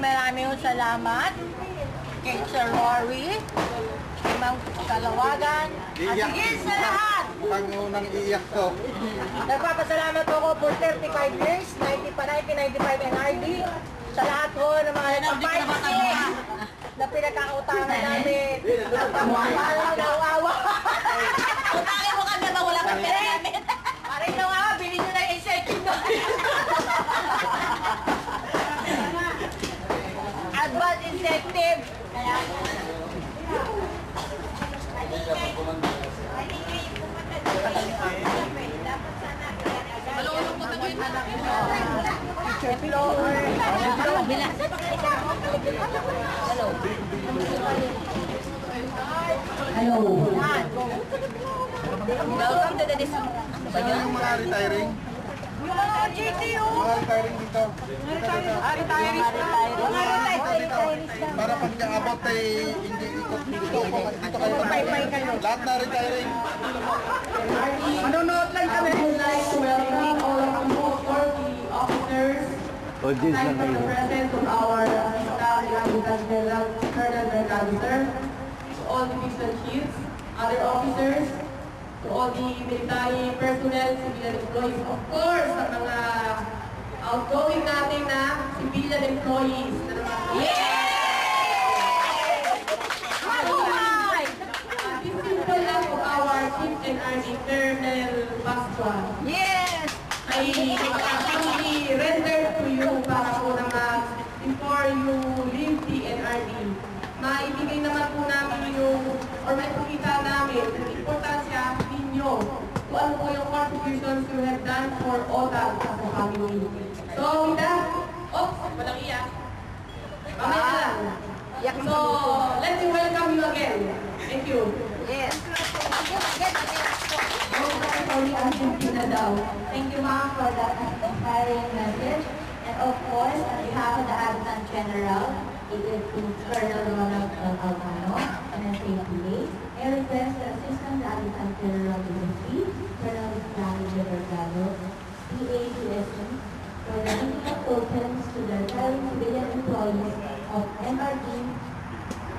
Maraming salamat kay Sir Rory, kay Ma'am Kalawagan, at higit sa lahat. Pangunang iiyak to. Nagpapasalamat ako for 35 years, 1995 NRD, sa lahat ko ng mga nagpapaisi na pinagkakautangan namin. Nagpapahal na awa. Utangin mo kami ba wala kang pera namin? Parin na nga, bilhin nyo na yung second na. Advance incentive. Malulong ko na yung anak mo. Hello. Welcome to the discount. Saan yung mga retiring? Yung mga GTO. Mga retiring dito. Retirees na. Para pag abot ay hindi ikot dito. Dito kayo. Bye-bye kayo. Lahat na retiring. Manonood lang kami. Welcome all of you, 40 officers. Audience lang Thank you kayo. for the presence of our staff, Colonel Mercado, sir, to all division chiefs, other officers, to all the military personnel, civilian employees, of course, sa mga outgoing natin na civilian employees. This is the love of our Chief NRD, Colonel Pascual. Yes! Ay actually rendered to you para po naman before you leave the NRD. Maibigay naman po namin yung, or maipakita namin ang importansya ninyo kung ano po yung contributions you have done for OTAN as a family. So with that, walang iyak. Mamaya na lang. So, let's welcome you again. Thank you. Yes. Thank you, ma'am, for that inspiring message. And of course, on behalf of the Adjutant General, it is to Colonel Ronald Albano, NSAPA. I request the Assistant Adjutant General to the Chief, Colonel Vladimir Mercado, PA-CSM, for the giving of tokens to the retiring civilian employees of MRD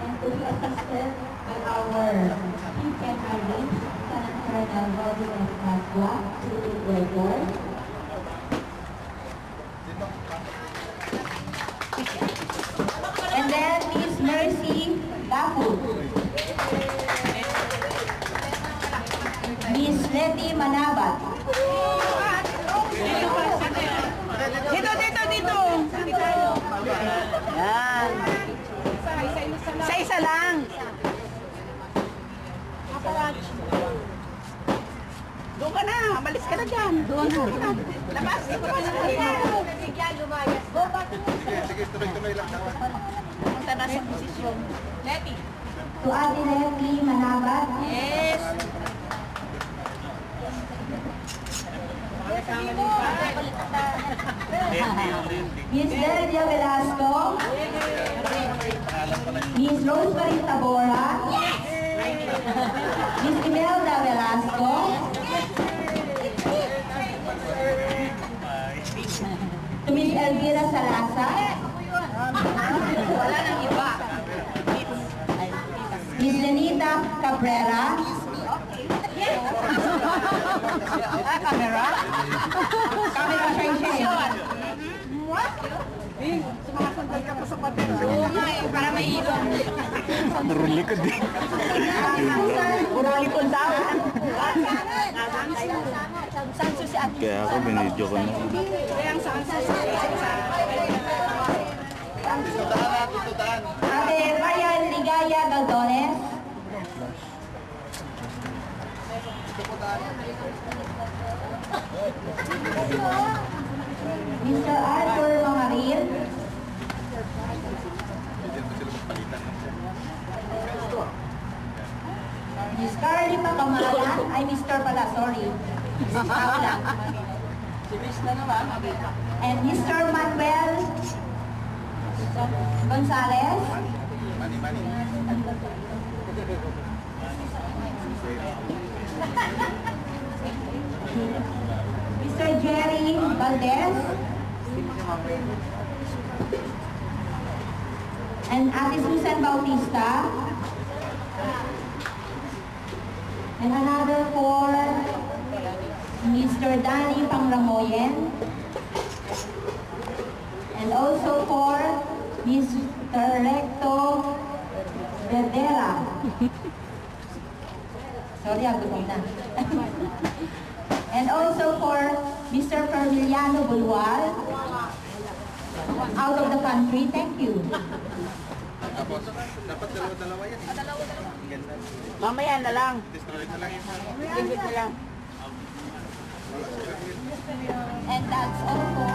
and to be assisted by our Chief NRD, Lieutenant Colonel Rodney F. Pascua, Civil Board. And then Miss Mercy Dapu. Miss Letty Manabat. Dito. Yan. Isa-isa lang. Doon ka na. Malis ka na dyan. Doon na. Labas. Bigyan lumayas. Go back to Sige, tuloy-tuloy lang. Punta na sa posisyon. Letty. to Ate Leslie Manabat, Yes! Miss Delia Velasco, Miss Rosemary Tabora, Miss Imelda Velasco, to Miss Elvira Salazar, Wala nang iba. Miss Lenita Cabrera, Camera? Camera Shay. Sumakasandal ka pa sa pader. Oo nga eh, para may ilong. Turun likod eh. Puro likod daw. Sanso si Ate. Kaya ako binidyo ko na. Kaya ang sanso si Ate Ryan Ligaya Galdones, Mr. Arthur Mangaril, Miss Carly Pacamalan, ay Mr. pala, sorry. Miss Paula. And Mr. Manuel Gonzalez, Mr. Jerry Valdez, and Ate Susan Bautista, and another for Mr. Danny Pangramoyen, and also for Mr. Recto Bedera. Sorry, gutom na. And also for Mr. Fermiliano Bulwal, out of the country. Thank you. Mamaya na lang. Limit na lang. And that's all for